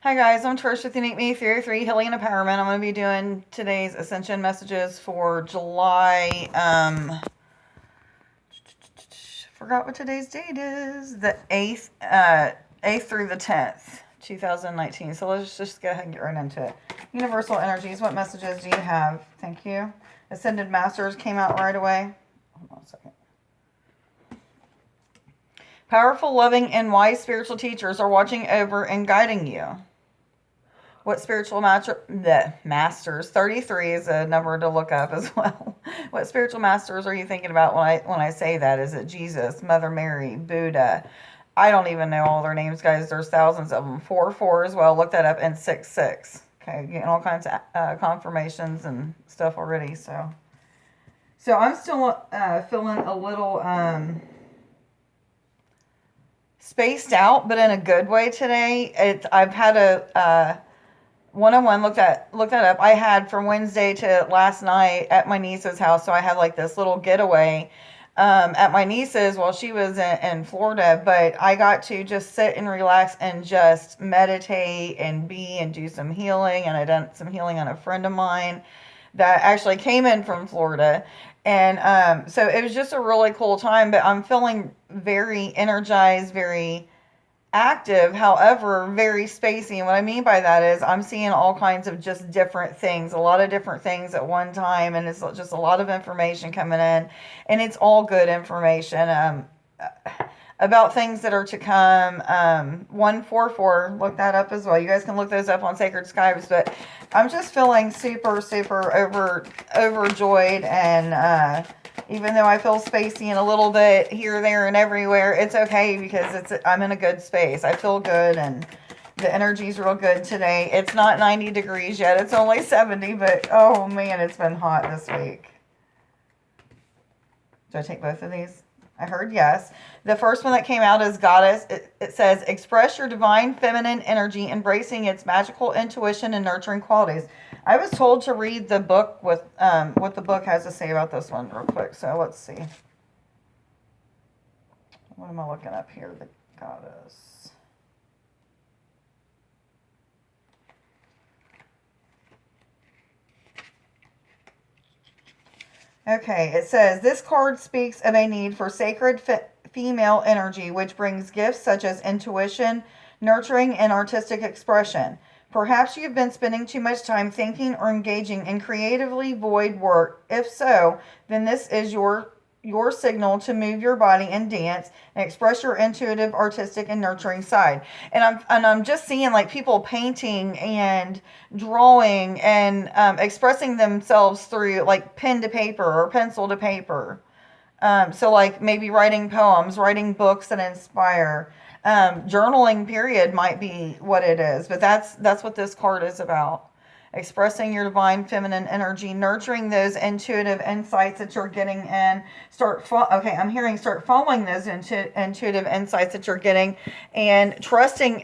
Hi guys, I'm Trish with Unique Me 303 Healing and Empowerment. I'm going to be doing today's Ascension messages for July, forgot what today's date is, the 8th, 8th through the 10th, 2019. So let's just go ahead and get right into it. Universal Energies, what messages do you have? Thank you. Ascended Masters came out right away. Hold on a second. Powerful, loving, and wise spiritual teachers are watching over and guiding you. What spiritual masters? 33 is a number to look up as well. What spiritual masters are you thinking about when I say that? Is it Jesus, Mother Mary, Buddha? I don't even know all their names, guys. There's thousands of them. 4 as well. Look that up. And 6. Okay, getting all kinds of confirmations and stuff already. So I'm still feeling a little spaced out, but in a good way today. I've had a one-on-one, look that up. I had from Wednesday to last night at my niece's house. So I had like this little getaway at my niece's while she was in Florida. But I got to just sit and relax and just meditate and do some healing. And I done some healing on a friend of mine that actually came in from Florida. And so it was just a really cool time. But I'm feeling very energized, very active, however, very spacey. And what I mean by that is I'm seeing all kinds of just different things, a lot of different things at one time, and it's just a lot of information coming in, and it's all good information about things that are to come. 144, look that up as well. You guys can look those up on Sacred Skies, but I'm just feeling super overjoyed, and even though I feel spacey and a little bit here, there, and everywhere, it's okay because I'm in a good space. I feel good, and the energy's real good today. It's not 90 degrees yet. It's only 70, but oh man, it's been hot this week. Do I take both of these? I heard yes. The first one that came out is Goddess. It says, express your divine feminine energy, embracing its magical intuition and nurturing qualities. I was told to read the book with what the book has to say about this one real quick. So let's see. What am I looking up here? The Goddess. Okay, it says, this card speaks of a need for sacred female energy, which brings gifts such as intuition, nurturing, and artistic expression. Perhaps you have been spending too much time thinking or engaging in creatively void work. If so, then this is your signal to move your body and dance and express your intuitive, artistic, and nurturing side. And I'm just seeing like people painting and drawing and expressing themselves through like pen to paper or pencil to paper. So like maybe writing poems, writing books that inspire. Journaling period might be what it is, but that's what this card is about. Expressing your divine feminine energy, nurturing those intuitive insights that you're getting in. Start following those intuitive insights that you're getting, and trusting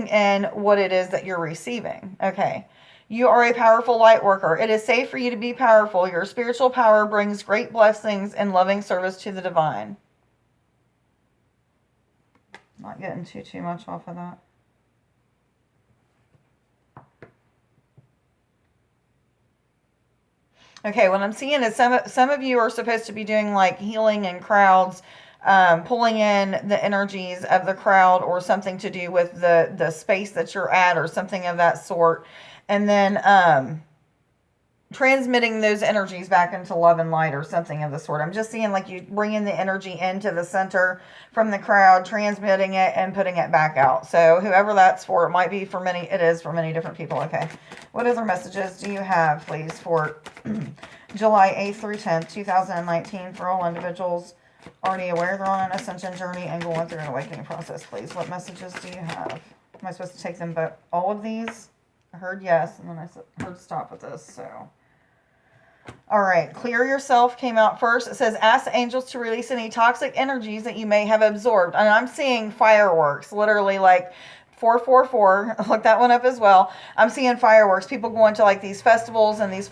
in what it is that you're receiving. Okay. You are a powerful light worker. It is safe for you to be powerful. Your spiritual power brings great blessings and loving service to the divine. Not getting too much off of that. Okay, what I'm seeing is some of you are supposed to be doing like healing in crowds, pulling in the energies of the crowd, or something to do with the space that you're at, or something of that sort, and then transmitting those energies back into love and light, or something of the sort. I'm just seeing like you bringing the energy into the center from the crowd, transmitting it and putting it back out. So whoever that's for, it might be for many, it is for many different people. Okay. What other messages do you have, please, for July 8th through 10th, 2019 for all individuals already aware they're on an ascension journey and going through an awakening process, please? What messages do you have? Am I supposed to take them, but all of these? I heard yes, and then I heard stop with this, so... All right, clear yourself came out first. It says, ask the angels to release any toxic energies that you may have absorbed. And I'm seeing fireworks, literally like 444. Look that one up as well. I'm seeing fireworks. People going to like these festivals and these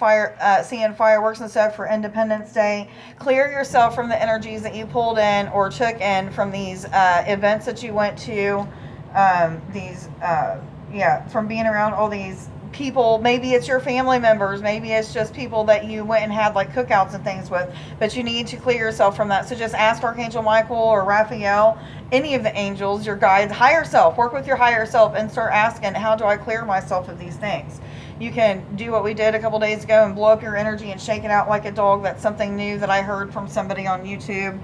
seeing fireworks and stuff for Independence Day. Clear yourself from the energies that you pulled in or took in from these events that you went to, these Yeah, from being around all these people. Maybe it's your family members, maybe it's just people that you went and had like cookouts and things with, but you need to clear yourself from that. So just ask Archangel Michael or Raphael, any of the angels, your guides, higher self. Work with your higher self and start asking, how do I clear myself of these things? You can do what we did a couple days ago and blow up your energy and shake it out like a dog. That's something new that I heard from somebody on YouTube.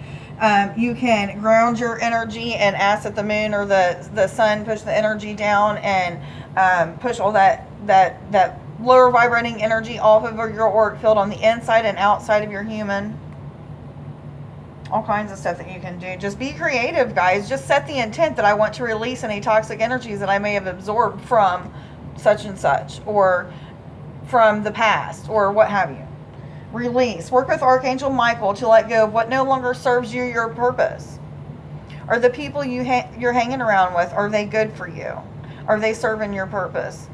You can ground your energy and ask that the moon or the sun push the energy down and push all that lower vibrating energy off of your auric field on the inside and outside of your human. All kinds of stuff that you can do. Just be creative, guys. Just set the intent that I want to release any toxic energies that I may have absorbed from such and such, or from the past, or what have you. Release. Work with Archangel Michael to let go of what no longer serves you, your purpose. Are the people you're hanging around with, are they good for you? Are they serving your purpose?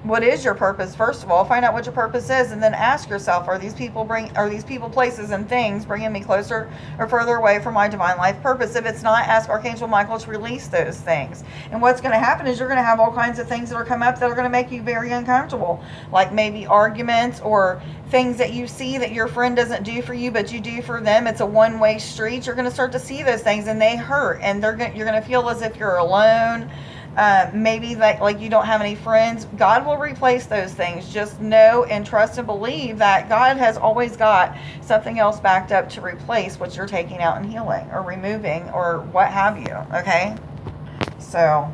What is your purpose? First of all, find out what your purpose is, and then ask yourself, are these people, places, and things bringing me closer or further away from my divine life purpose? If it's not, ask Archangel Michael to release those things. And what's going to happen is you're going to have all kinds of things that are come up that are going to make you very uncomfortable, like maybe arguments or things that you see that your friend doesn't do for you, but you do for them. It's a one-way street. You're going to start to see those things, and they hurt, and you're going to feel as if you're alone. Maybe like you don't have any friends. God will replace those things. Just know and trust and believe that God has always got something else backed up to replace what you're taking out and healing or removing or what have you. Okay, so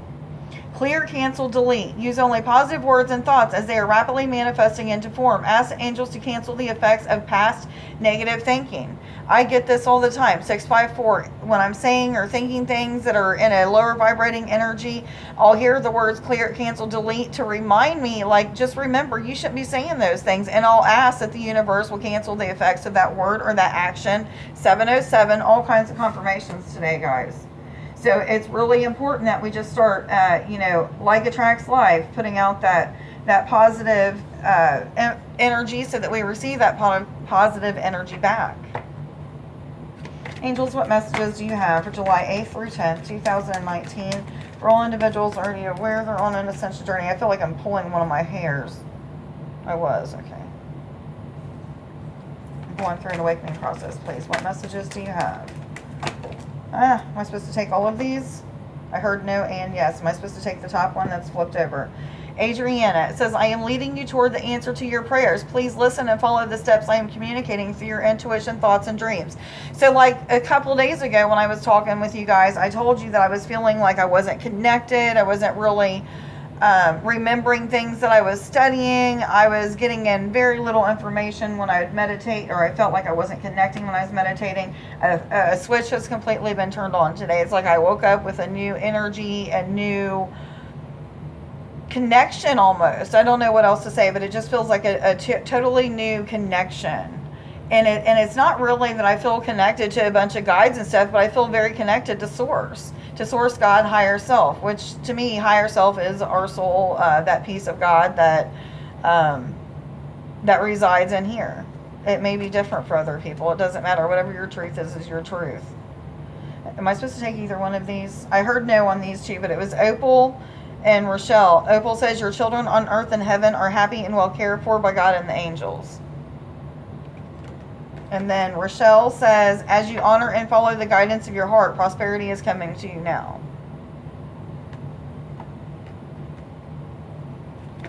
clear, cancel, delete. Use only positive words and thoughts as they are rapidly manifesting into form. Ask the angels to cancel the effects of past negative thinking. I get this all the time. 654. When I'm saying or thinking things that are in a lower vibrating energy, I'll hear the words clear, cancel, delete to remind me, like, just remember, you shouldn't be saying those things. And I'll ask that the universe will cancel the effects of that word or that action. 707. All kinds of confirmations today, guys. So it's really important that we just start, like attracts like, putting out that positive energy so that we receive that positive energy back. Angels, what messages do you have for July 8th through 10th, 2019? For all individuals already aware they're on an ascension journey. I feel like I'm pulling one of my hairs. I was, okay. I'm going through an awakening process, please. What messages do you have? Am I supposed to take all of these? I heard no and yes. Am I supposed to take the top one that's flipped over? Adriana, it says, I am leading you toward the answer to your prayers. Please listen and follow the steps I am communicating through your intuition, thoughts, and dreams. So like a couple days ago when I was talking with you guys, I told you that I was feeling like I wasn't connected. I wasn't really remembering things that I was studying. I was getting in very little information when I would meditate, or I felt like I wasn't connecting when I was meditating. A switch has completely been turned on today. It's like I woke up with a new energy, a new connection almost. I don't know what else to say, but it just feels like a totally new connection. And it's not really that I feel connected to a bunch of guides and stuff, but I feel very connected to Source, God, higher self, which to me, higher self is our soul, that piece of God that resides in here. It may be different for other people. It doesn't matter. Whatever your truth is your truth. Am I supposed to take either one of these? I heard no on these two, but it was Opal and Rochelle. Opal says, your children on earth and heaven are happy and well cared for by God and the angels. And then Rochelle says, as you honor and follow the guidance of your heart, prosperity is coming to you now.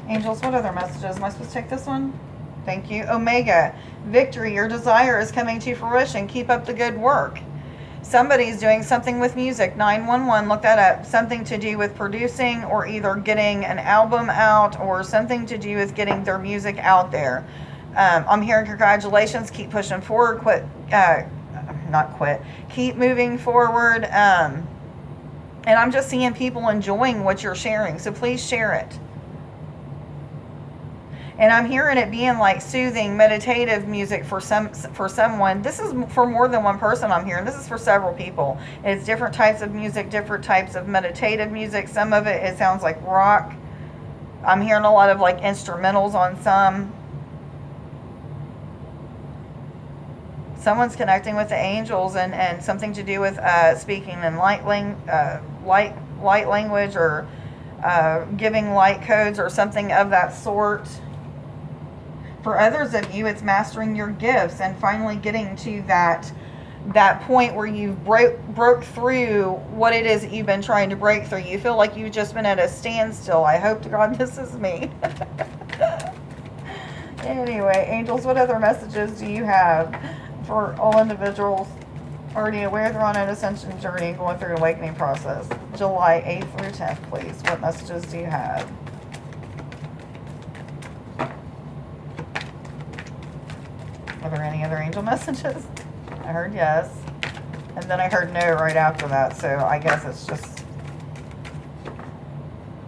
Angels, what other messages? Am I supposed to take this one? Thank you. Omega, victory, your desire is coming to fruition. Keep up the good work. Somebody's doing something with music. 911, look that up. Something to do with producing or either getting an album out or something to do with getting their music out there. I'm hearing congratulations. Keep pushing forward. Keep moving forward. And I'm just seeing people enjoying what you're sharing. So please share it. And I'm hearing it being like soothing, meditative music for someone. This is for more than one person I'm hearing. This is for several people. It's different types of music, different types of meditative music. Some of it sounds like rock. I'm hearing a lot of like instrumentals on some. Someone's connecting with the angels and something to do with speaking in light language or giving light codes or something of that sort. For others of you, it's mastering your gifts and finally getting to that point where you've broke through what it is that you've been trying to break through. You feel like you've just been at a standstill. I hope to God this is me. Anyway, angels, what other messages do you have for all individuals already aware they're on an ascension journey going through an awakening process? July 8th through 10th, please. What messages do you have? Are there any other angel messages? I heard yes. And then I heard no right after that. So I guess it's just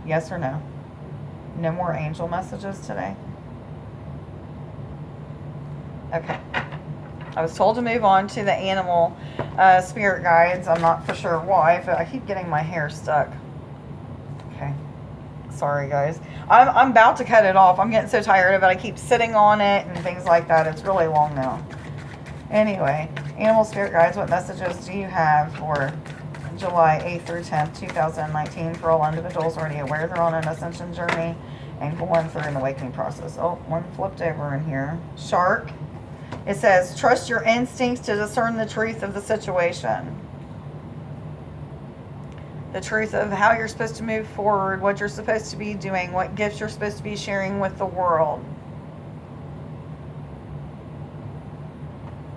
yes or no. No more angel messages today? Okay. I was told to move on to the animal spirit guides. I'm not for sure why, but I keep getting my hair stuck. Okay. Sorry, guys. I'm about to cut it off. I'm getting so tired of it. I keep sitting on it and things like that. It's really long now. Anyway, animal spirit guides, what messages do you have for July 8th through 10th, 2019 for all individuals already aware they're on an ascension journey and going through an awakening process? Oh, one flipped over in here. Shark. It says, trust your instincts to discern the truth of the situation. The truth of how you're supposed to move forward, what you're supposed to be doing, what gifts you're supposed to be sharing with the world.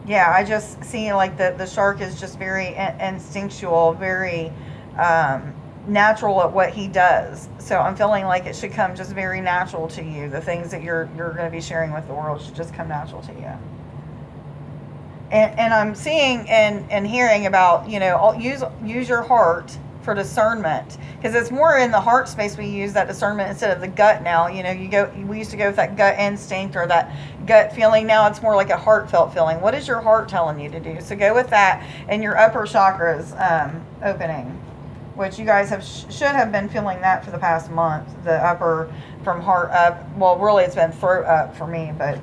Yeah, I just see like the shark is just very instinctual, very natural at what he does. So I'm feeling like it should come just very natural to you. The things that you're going to be sharing with the world should just come natural to you. And I'm seeing and hearing about, use your heart for discernment, because it's more in the heart space we use that discernment instead of the gut now. We used to go with that gut instinct or that gut feeling. Now it's more like a heartfelt feeling. What is your heart telling you to do? So go with that, and your upper chakras opening, which you guys should have been feeling that for the past month. The upper from heart up. Well, really it's been throat up for me, but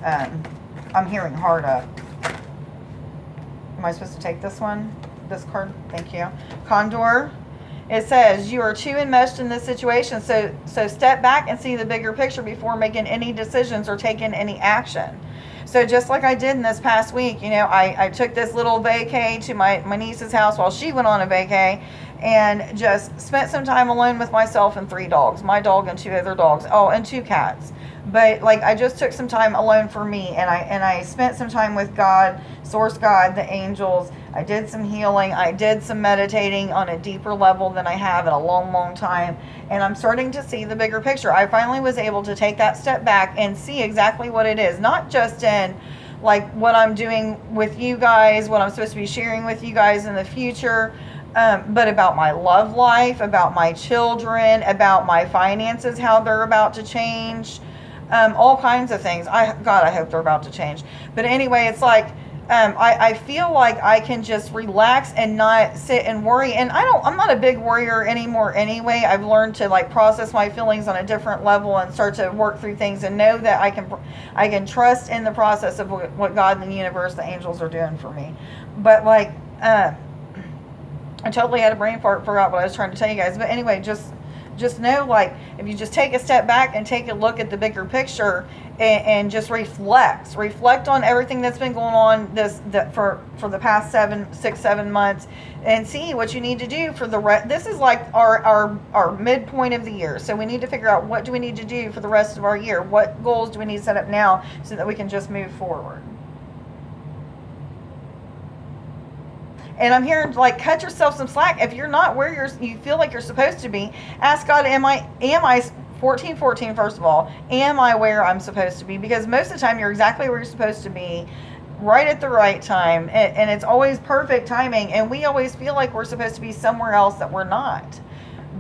I'm hearing heart up. Am I supposed to take this one? This card? Thank you. Condor. It says, you are too enmeshed in this situation, so step back and see the bigger picture before making any decisions or taking any action. So just like I did in this past week, I took this little vacay to my niece's house while she went on a vacay and just spent some time alone with myself and 3 dogs, my dog and 2 other dogs, and 2 cats. But I just took some time alone for me, and I spent some time with God, Source God, the angels. I did some healing. I did some meditating on a deeper level than I have in a long, long time. And I'm starting to see the bigger picture. I finally was able to take that step back and see exactly what it is. Not just in what I'm doing with you guys, what I'm supposed to be sharing with you guys in the future, but about my love life, about my children, about my finances, how they're about to change. All kinds of things. I hope they're about to change. But anyway, it's I feel like I can just relax and not sit and worry. And I'm not a big worrier anymore anyway. I've learned to process my feelings on a different level and start to work through things and know that I can trust in the process of what God and the universe, the angels are doing for me. But I totally had a brain fart, forgot what I was trying to tell you guys. But anyway, just know, if you just take a step back and take a look at the bigger picture and just reflect on everything that's been going on for the past 7 months, and see what you need to do for the rest. This is our midpoint of the year, so we need to figure out what do we need to do for the rest of our year. What goals do we need to set up now so that we can just move forward? And I'm hearing cut yourself some slack. If you're not where you feel like you're supposed to be, ask God, am I 1414 first of all, am I where I'm supposed to be? Because most of the time you're exactly where you're supposed to be, right at the right time, and it's always perfect timing, and we always feel like we're supposed to be somewhere else that we're not.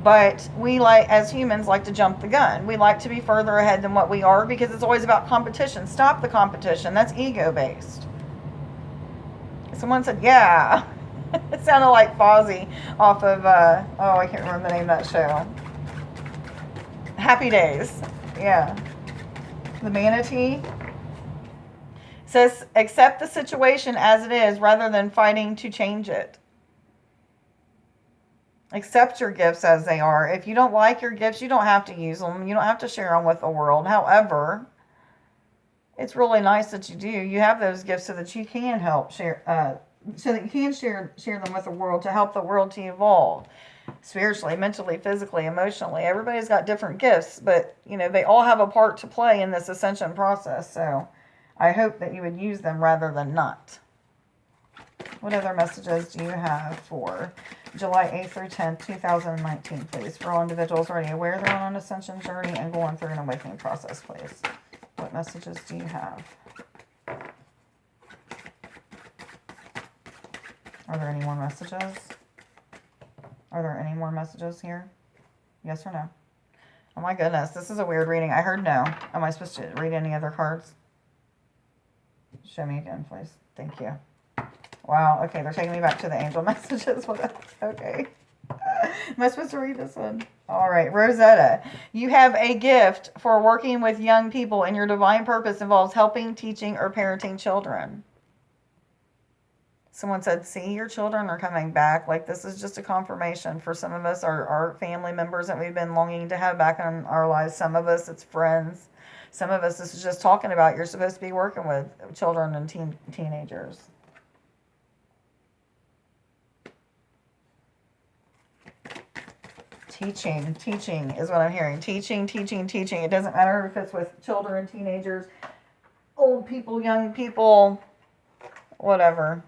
But we as humans like to jump the gun. We like to be further ahead than what we are because it's always about competition. Stop the competition. That's ego based. Someone said, yeah. It sounded like Fozzie off of, I can't remember the name of that show. Happy Days. Yeah. The manatee says, accept the situation as it is rather than fighting to change it. Accept your gifts as they are. If you don't like your gifts, you don't have to use them. You don't have to share them with the world. However, it's really nice that you do. You have those gifts so that you can help share, so that you can share them with the world to help the world to evolve spiritually, mentally, physically, emotionally. Everybody's got different gifts, but they all have a part to play in this ascension process. So I hope that you would use them rather than not. What other messages do you have for July 8th through 10th, 2019, please? For all individuals already aware they're on an ascension journey and going through an awakening process, please. What messages do you have? Are there any more messages? Are there any more messages here? Yes or no? Oh my goodness, this is a weird reading. I heard no. Am I supposed to read any other cards? Show me again, please. Thank you. Wow, okay, they're taking me back to the angel messages. Okay. Am I supposed to read this one? All right, Rosetta. You have a gift for working with young people, and your divine purpose involves helping, teaching, or parenting children. Someone said, see, your children are coming back. Like, this is just a confirmation for some of us, our family members that we've been longing to have back in our lives. Some of us, it's friends. Some of us, this is just talking about you're supposed to be working with children and teenagers. Teaching is what I'm hearing. Teaching. It doesn't matter if it's with children, teenagers, old people, young people, whatever.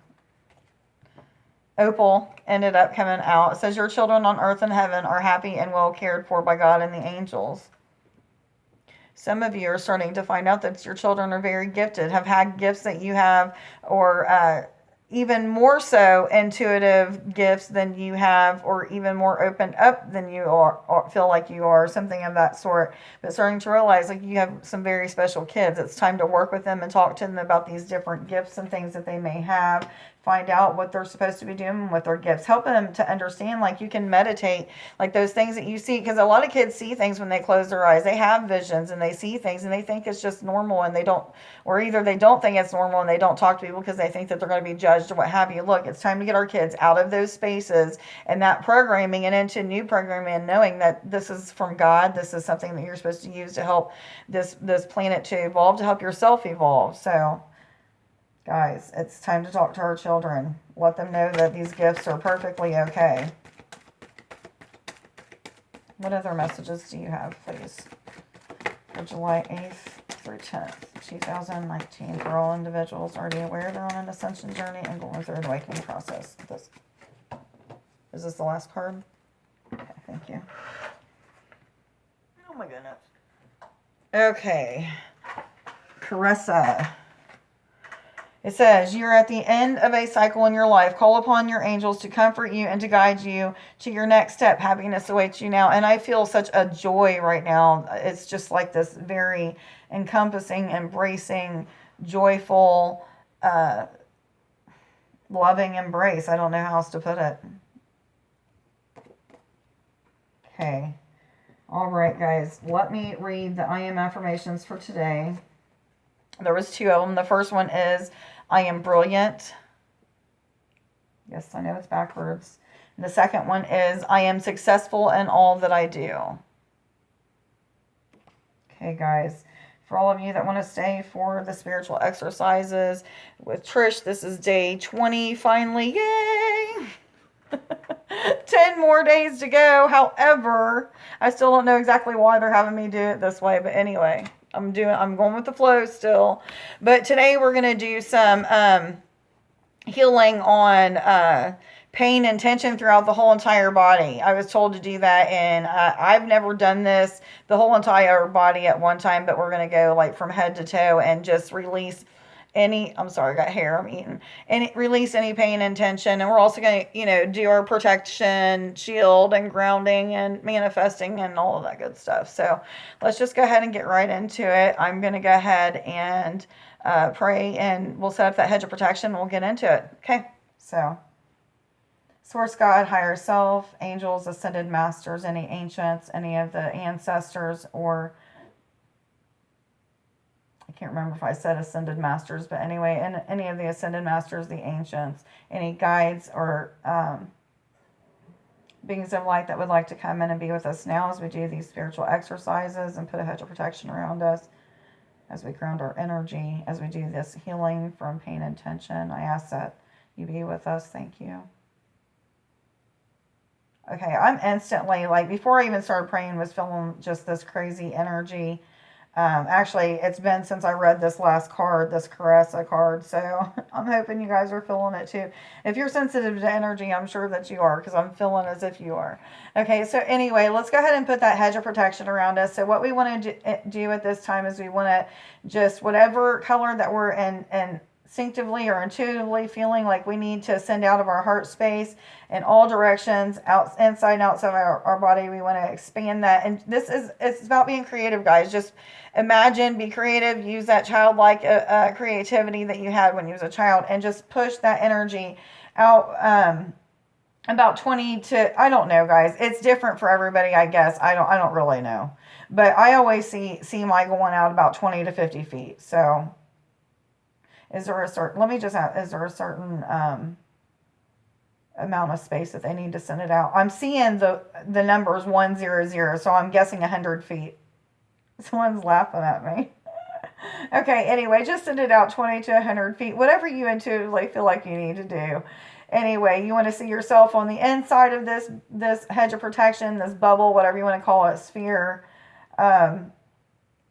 Opal ended up coming out. It says your children on earth and heaven are happy and well cared for by God and the angels. Some of you are starting to find out that your children are very gifted, have had gifts that you have, or even more so intuitive gifts than you have, or even more opened up than you are, or feel like you are, something of that sort. But starting to realize like you have some very special kids. It's time to work with them and talk to them about these different gifts and things that they may have. Find out what they're supposed to be doing with their gifts. Help them to understand, like, you can meditate, like those things that you see, because a lot of kids see things when they close their eyes. They have visions and they see things and they think it's just normal, and they don't, or either they don't think it's normal and they don't talk to people because they think that they're going to be judged or what have you. Look, it's time to get our kids out of those spaces and that programming and into new programming, and knowing that this is from God. This is something that you're supposed to use to help this planet to evolve, to help yourself evolve. So guys, it's time to talk to our children. Let them know that these gifts are perfectly okay. What other messages do you have, please? For July 8th through 10th, 2019. For all individuals already aware they're on an ascension journey and going through an awakening process. Is this the last card? Okay, thank you. Oh my goodness. Okay. Caressa. It says, you're at the end of a cycle in your life. Call upon your angels to comfort you and to guide you to your next step. Happiness awaits you now. And I feel such a joy right now. It's just like this very encompassing, embracing, joyful, loving embrace. I don't know how else to put it. Okay. All right, guys. Let me read the I am affirmations for today. There was two of them. The first one is, I am brilliant. Yes, I know it's backwards. And the second one is, I am successful in all that I do. Okay, guys. For all of you that want to stay for the spiritual exercises with Trish, this is day 20 finally. Yay! 10 more days to go. However, I still don't know exactly why they're having me do it this way. But anyway, I'm going with the flow still. But today we're going to do some healing on pain and tension throughout the whole entire body. I was told to do that, and I've never done this the whole entire body at one time, but we're going to go like from head to toe and just release any, I'm sorry, I got hair, I'm eating, and release any pain and tension. And we're also going to, do our protection, shield, and grounding, and manifesting, and all of that good stuff. So let's just go ahead and get right into it. I'm going to go ahead and pray, and we'll set up that hedge of protection. We'll get into it. Okay, so Source God, higher self, angels, ascended masters, any ancients, any of the ancestors, or I can't remember if I said ascended masters, but anyway, and any of the ascended masters, the ancients, any guides or beings of light that would like to come in and be with us now as we do these spiritual exercises and put a hedge of protection around us, as we ground our energy, as we do this healing from pain and tension. I ask that you be with us. Thank you. Okay, I'm instantly, like, before I even started praying, was feeling just this crazy energy. Actually, it's been since I read this last card, this Caressa card, so I'm hoping you guys are feeling it too. If you're sensitive to energy, I'm sure that you are, because I'm feeling as if you are. Okay, so anyway, let's go ahead and put that hedge of protection around us. So what we want to do at this time is we want to just, whatever color that we're in instinctively or intuitively feeling like we need to send out of our heart space in all directions, out, inside and outside of our body. We want to expand that. And it's about being creative, guys. Just imagine, be creative, use that childlike creativity that you had when you was a child, and just push that energy out. About 20 to, I don't know, guys. It's different for everybody, I guess. I don't really know. But I always see my going out about 20 to 50 feet. So is there a certain, let me just ask, is there a certain amount of space that they need to send it out? I'm seeing the numbers 100, so I'm guessing 100 feet. Someone's laughing at me. Okay, anyway, just send it out 20 to 100 feet, whatever you intuitively feel like you need to do. Anyway, you want to see yourself on the inside of this hedge of protection, this bubble, whatever you want to call it, sphere.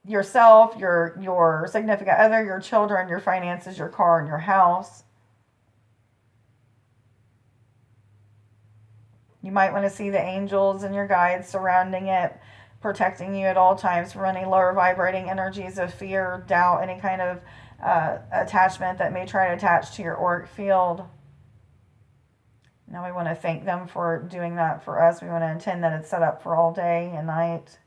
Yourself, your significant other, your children, your finances, your car, and your house. You might want to see the angels and your guides surrounding it, protecting you at all times from any lower vibrating energies of fear, doubt, any kind of attachment that may try to attach to your auric field. Now we want to thank them for doing that for us. We want to intend that it's set up for all day and night.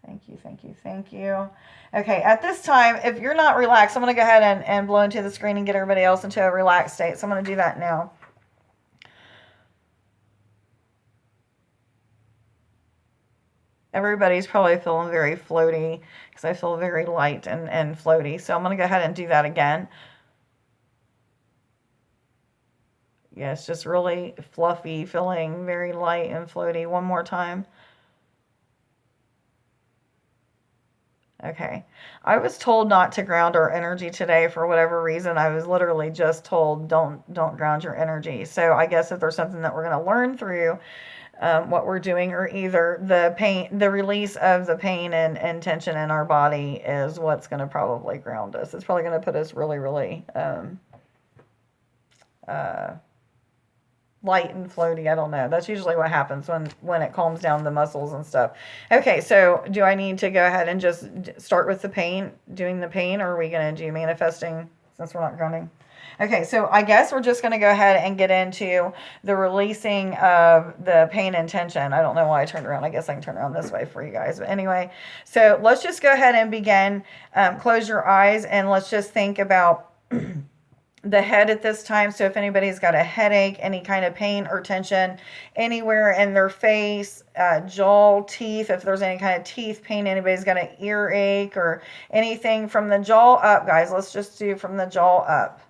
Thank you, thank you, thank you. Okay, at this time, if you're not relaxed, I'm going to go ahead and blow into the screen and get everybody else into a relaxed state. So I'm going to do that now. Everybody's probably feeling very floaty because I feel very light and floaty. So I'm going to go ahead and do that again. Yeah, it's just really fluffy, feeling very light and floaty. One more time. Okay. I was told not to ground our energy today for whatever reason. I was literally just told don't ground your energy. So I guess if there's something that we're going to learn through what we're doing, or either the release of the pain and tension in our body is what's going to probably ground us. It's probably going to put us really, really light and floaty. I don't know. That's usually what happens when it calms down the muscles and stuff. Okay, so do I need to go ahead and just start with the pain, doing the pain, or are we going to do manifesting since we're not grounding? Okay, so I guess we're just going to go ahead and get into the releasing of the pain and tension. I don't know why I turned around. I guess I can turn around this way for you guys. But anyway, so let's just go ahead and begin. Close your eyes and let's just think about the head at this time. So if anybody's got a headache, any kind of pain or tension anywhere in their face, jaw, teeth, if there's any kind of teeth pain, anybody's got an earache or anything from the jaw up, guys, let's just do from the jaw up.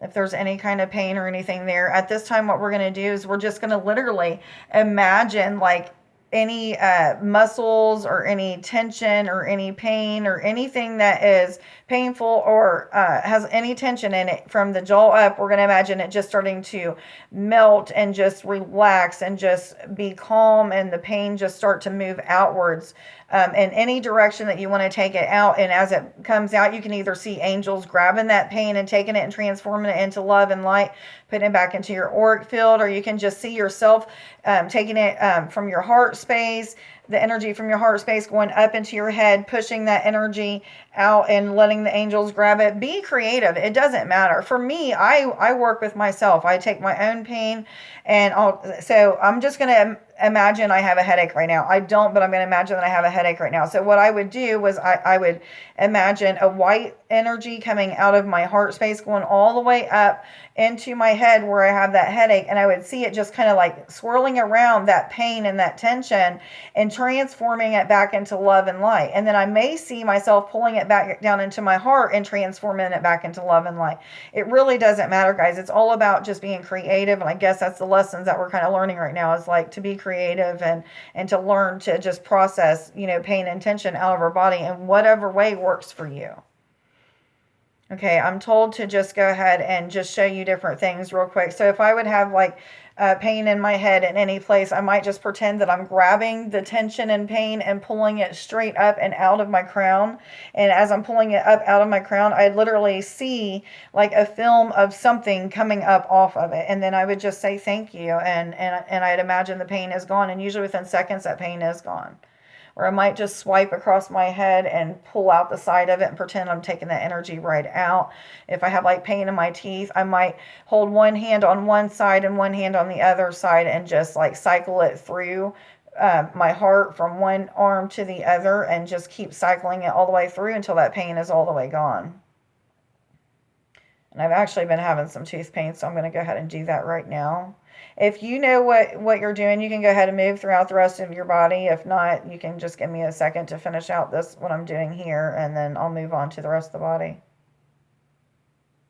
If there's any kind of pain or anything there, at this time, what we're going to do is we're just going to literally imagine like any muscles or any tension or any pain or anything that is painful or has any tension in it from the jaw up. We're going to imagine it just starting to melt and just relax and just be calm, and the pain just start to move outwards in any direction that you want to take it out. And as it comes out, you can either see angels grabbing that pain and taking it and transforming it into love and light, putting it back into your auric field, or you can just see yourself taking it from your heart space, the energy from your heart space going up into your head, pushing that energy out and letting the angels grab it. Be creative. It doesn't matter. For me, I work with myself. I take my own pain, and so I'm just going to imagine I have a headache right now. I don't, but I'm going to imagine that I have a headache right now. So what I would do was I would imagine a white energy coming out of my heart space, going all the way up into my head where I have that headache. And I would see it just kind of like swirling around that pain and that tension and transforming it back into love and light. And then I may see myself pulling it back down into my heart and transforming it back into love and light. It really doesn't matter, guys. It's all about just being creative. And I guess that's the lessons that we're kind of learning right now, is like to be creative and to learn to just process, pain and tension out of our body in whatever way works for you. Okay, I'm told to just go ahead and just show you different things real quick. So if I would have like pain in my head in any place, I might just pretend that I'm grabbing the tension and pain and pulling it straight up and out of my crown. And as I'm pulling it up out of my crown, I literally see like a film of something coming up off of it. And then I would just say thank you. And I'd imagine the pain is gone. And usually within seconds, that pain is gone. Or I might just swipe across my head and pull out the side of it and pretend I'm taking that energy right out. If I have like pain in my teeth, I might hold one hand on one side and one hand on the other side and just like cycle it through my heart from one arm to the other and just keep cycling it all the way through until that pain is all the way gone. And I've actually been having some tooth pain, so I'm going to go ahead and do that right now. If you know what you're doing, you can go ahead and move throughout the rest of your body. If not, you can just give me a second to finish out what I'm doing here, and then I'll move on to the rest of the body.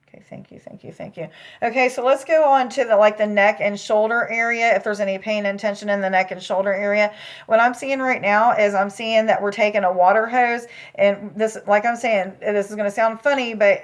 Okay, thank you, thank you, thank you. Okay, so let's go on to the neck and shoulder area. If there's any pain and tension in the neck and shoulder area, what I'm seeing right now is I'm seeing that we're taking a water hose, and this, like I'm saying, this is going to sound funny, but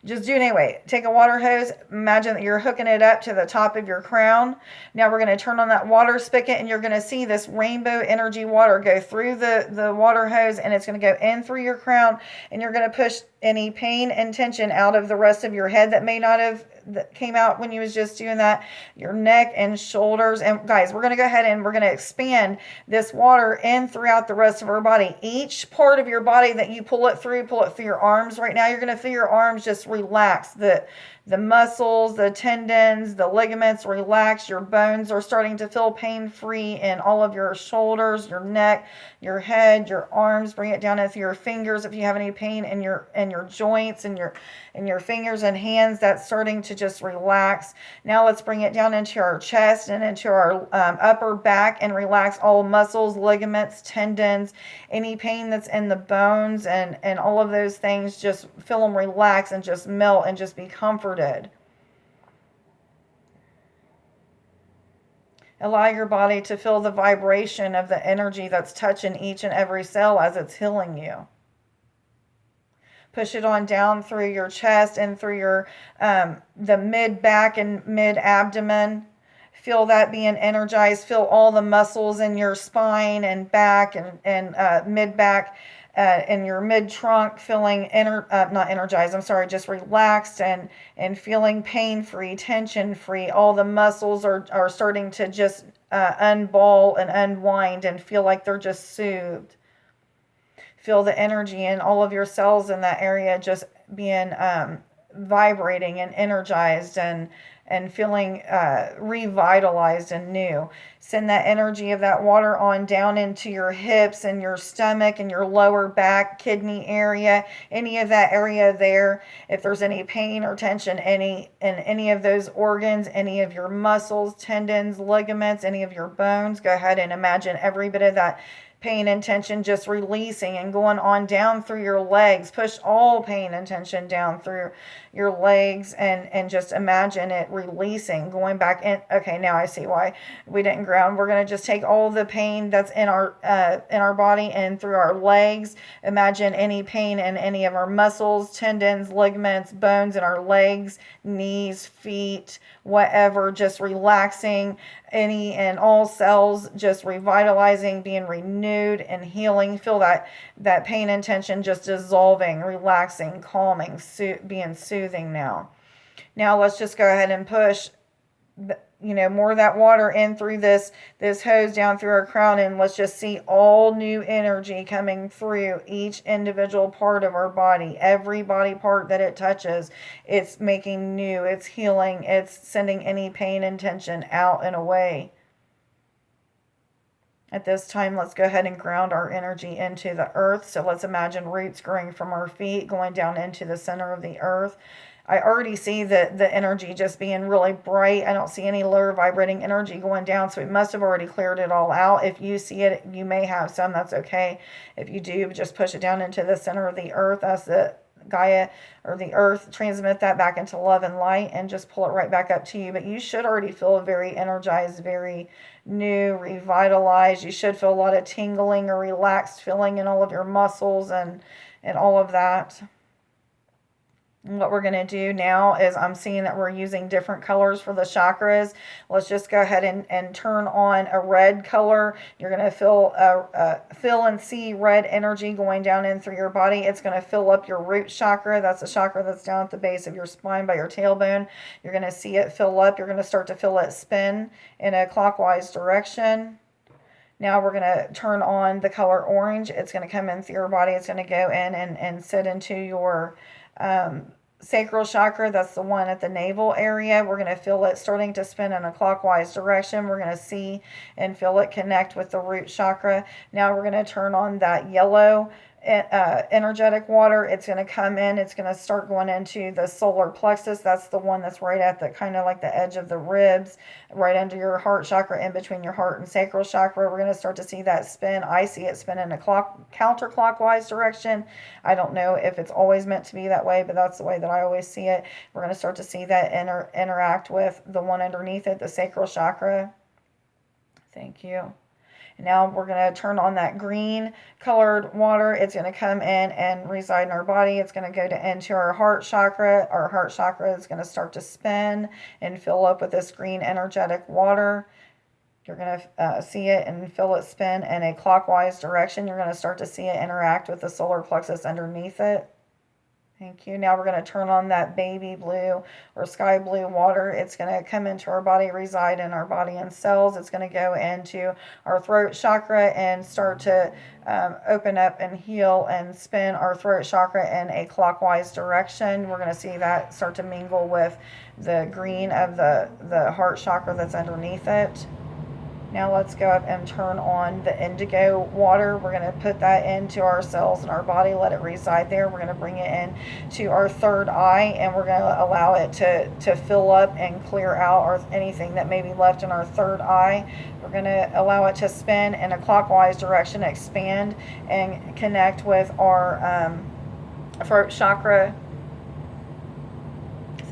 just do it anyway. Take a water hose. Imagine that you're hooking it up to the top of your crown. Now we're going to turn on that water spigot, and you're going to see this rainbow energy water go through the water hose, and it's going to go in through your crown, and you're going to push any pain and tension out of the rest of your head that may not have that came out when you was just doing that, your neck and shoulders. And guys, we're going to go ahead and we're going to expand this water in throughout the rest of our body. Each part of your body that you pull it through your arms right now. You're going to feel your arms just relax. The muscles, the tendons, the ligaments relax. Your bones are starting to feel pain-free in all of your shoulders, your neck, your head, your arms. Bring it down into your fingers if you have any pain in your joints and your fingers and hands. That's starting to just relax. Now let's bring it down into our chest and into our upper back and relax all muscles, ligaments, tendons, any pain that's in the bones and all of those things. Just feel them relax and just melt and just be comforted. Allow your body to feel the vibration of the energy that's touching each and every cell as it's healing you. Push it on down through your chest and through your the mid back and mid abdomen. Feel that being energized. Feel all the muscles in your spine and back and mid back. In your mid trunk, feeling not energized, I'm sorry, just relaxed and feeling pain free, tension free. All the muscles are starting to just unball and unwind and feel like they're just soothed. Feel the energy in all of your cells in that area just being vibrating and energized and feeling revitalized and new. Send that energy of that water on down into your hips and your stomach and your lower back, kidney area, any of that area there. If there's any pain or tension in any of those organs, any of your muscles, tendons, ligaments, any of your bones, go ahead and imagine every bit of that pain and tension just releasing and going on down through your legs. Push all pain and tension down through your legs and just imagine it releasing, going back in. Okay, now I see why we didn't ground. We're going to just take all the pain that's in our body and through our legs. Imagine any pain in any of our muscles, tendons, ligaments, bones in our legs, knees, feet, whatever, just relaxing any and all cells, just revitalizing, being renewed and healing. Feel that pain and tension just dissolving, relaxing, calming, being soothing now. Now let's just go ahead and push more of that water in through this hose down through our crown, and let's just see all new energy coming through each individual part of our body. Every body part that it touches, it's making new, it's healing, it's sending any pain and tension out and away. At this time, let's go ahead and ground our energy into the earth. So let's imagine roots growing from our feet, going down into the center of the earth. I already see the energy just being really bright. I don't see any lower vibrating energy going down, so it must have already cleared it all out. If you see it, you may have some. That's okay. If you do, just push it down into the center of the earth. That's the Gaia or the earth. Transmit that back into love and light and just pull it right back up to you. But you should already feel very energized, very new, revitalized. You should feel a lot of tingling or relaxed feeling in all of your muscles and all of that. And what we're going to do now is I'm seeing that we're using different colors for the chakras. Let's just go ahead and turn on a red color. You're going to feel and see red energy going down in through your body. It's going to fill up your root chakra. That's the chakra that's down at the base of your spine by your tailbone. You're going to see it fill up. You're going to start to feel it spin in a clockwise direction. Now we're going to turn on the color orange. It's going to come in through your body. It's going to go in and sit into your sacral chakra. That's the one at the navel area. We're going to feel it starting to spin in a clockwise direction. We're going to see and feel it connect with the root chakra. Now we're going to turn on that yellow energetic water. It's going to come in. It's going to start going into the solar plexus. That's the one that's right at the kind of like the edge of the ribs, right under your heart chakra, in between your heart and sacral chakra. We're going to start to see that spin. I see it spin in a counterclockwise direction. I don't know if it's always meant to be that way, but that's the way that I always see it. We're going to start to see that interact with the one underneath it, the sacral chakra. Thank you. Now we're going to turn on that green colored water. It's going to come in and reside in our body. It's going to go into our heart chakra. Our heart chakra is going to start to spin and fill up with this green energetic water. You're going to see it and feel it spin in a clockwise direction. You're going to start to see it interact with the solar plexus underneath it. Thank you. Now we're going to turn on that baby blue or sky blue water. It's going to come into our body, reside in our body and cells. It's going to go into our throat chakra and start to open up and heal and spin our throat chakra in a clockwise direction. We're going to see that start to mingle with the green of the heart chakra that's underneath it. Now let's go up and turn on the indigo water. We're going to put that into our cells in our body, let it reside there. We're going to bring it in to our third eye, and we're going to allow it to fill up and clear out or anything that may be left in our third eye. We're going to allow it to spin in a clockwise direction, expand, and connect with our throat chakra.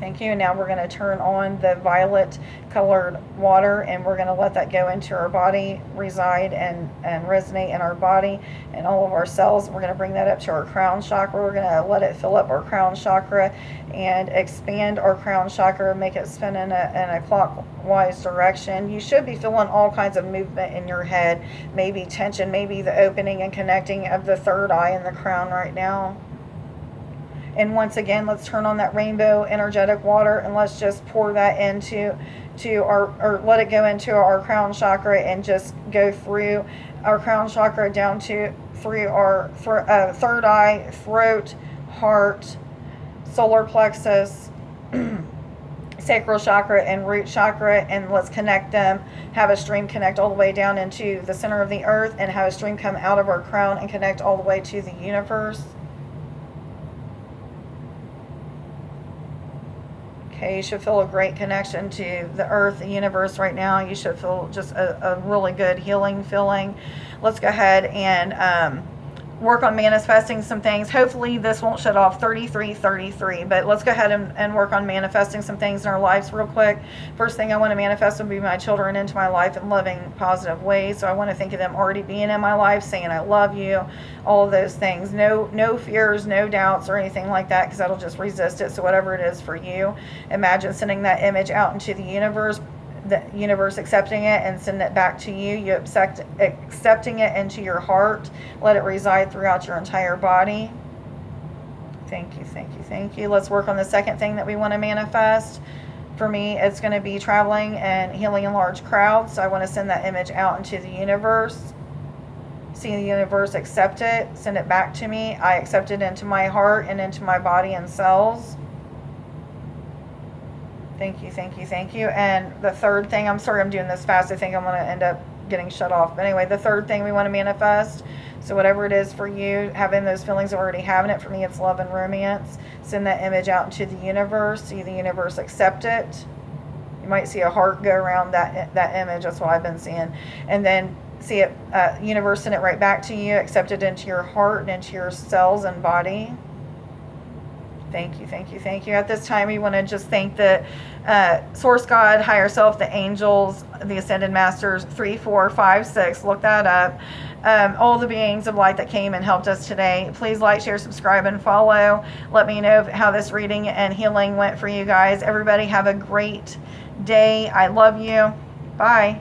Thank you. Now we're going to turn on the violet colored water, and we're going to let that go into our body, reside and resonate in our body and all of our cells. We're going to bring that up to our crown chakra. We're going to let it fill up our crown chakra and expand our crown chakra, make it spin in a clockwise direction. You should be feeling all kinds of movement in your head, maybe tension, maybe the opening and connecting of the third eye and the crown right now. And once again, let's turn on that rainbow energetic water, and let's just pour that into or let it go into our crown chakra and just go through our crown chakra down through our third eye, throat, heart, solar plexus, sacral chakra, and root chakra, and let's connect them. Have a stream connect all the way down into the center of the earth, and have a stream come out of our crown and connect all the way to the universe. Okay, you should feel a great connection to the earth, the universe right now. You should feel just a really good healing feeling. Let's go ahead and work on manifesting some things. Hopefully this won't shut off 3333, but let's go ahead and work on manifesting some things in our lives real quick. First thing I want to manifest would be my children into my life in loving, positive ways. So I want to think of them already being in my life, saying I love you, all of those things. No fears, no doubts or anything like that, because that'll just resist it. So whatever it is for you, imagine sending that image out into the universe accepting it and sending it back to you. You accepting it into your heart. Let it reside throughout your entire body. Thank you, thank you, thank you. Let's work on the second thing that we want to manifest. For me, it's going to be traveling and healing in large crowds. So I want to send that image out into the universe. See the universe accept it, send it back to me. I accept it into my heart and into my body and cells. Thank you, thank you, thank you. And the third thing, I'm sorry I'm doing this fast. I think I'm going to end up getting shut off. But anyway, the third thing we want to manifest. So whatever it is for you, having those feelings of already having it. For me, it's love and romance. Send that image out into the universe. See the universe accept it. You might see a heart go around that image. That's what I've been seeing. And then see it, universe send it right back to you. Accept it into your heart and into your cells and body. Thank you, thank you, thank you. At this time, we want to just thank the Source God, Higher Self, the angels, the Ascended Masters, 3, 4, 5, 6. Look that up. All the beings of light that came and helped us today. Please like, share, subscribe, and follow. Let me know how this reading and healing went for you guys. Everybody have a great day. I love you. Bye.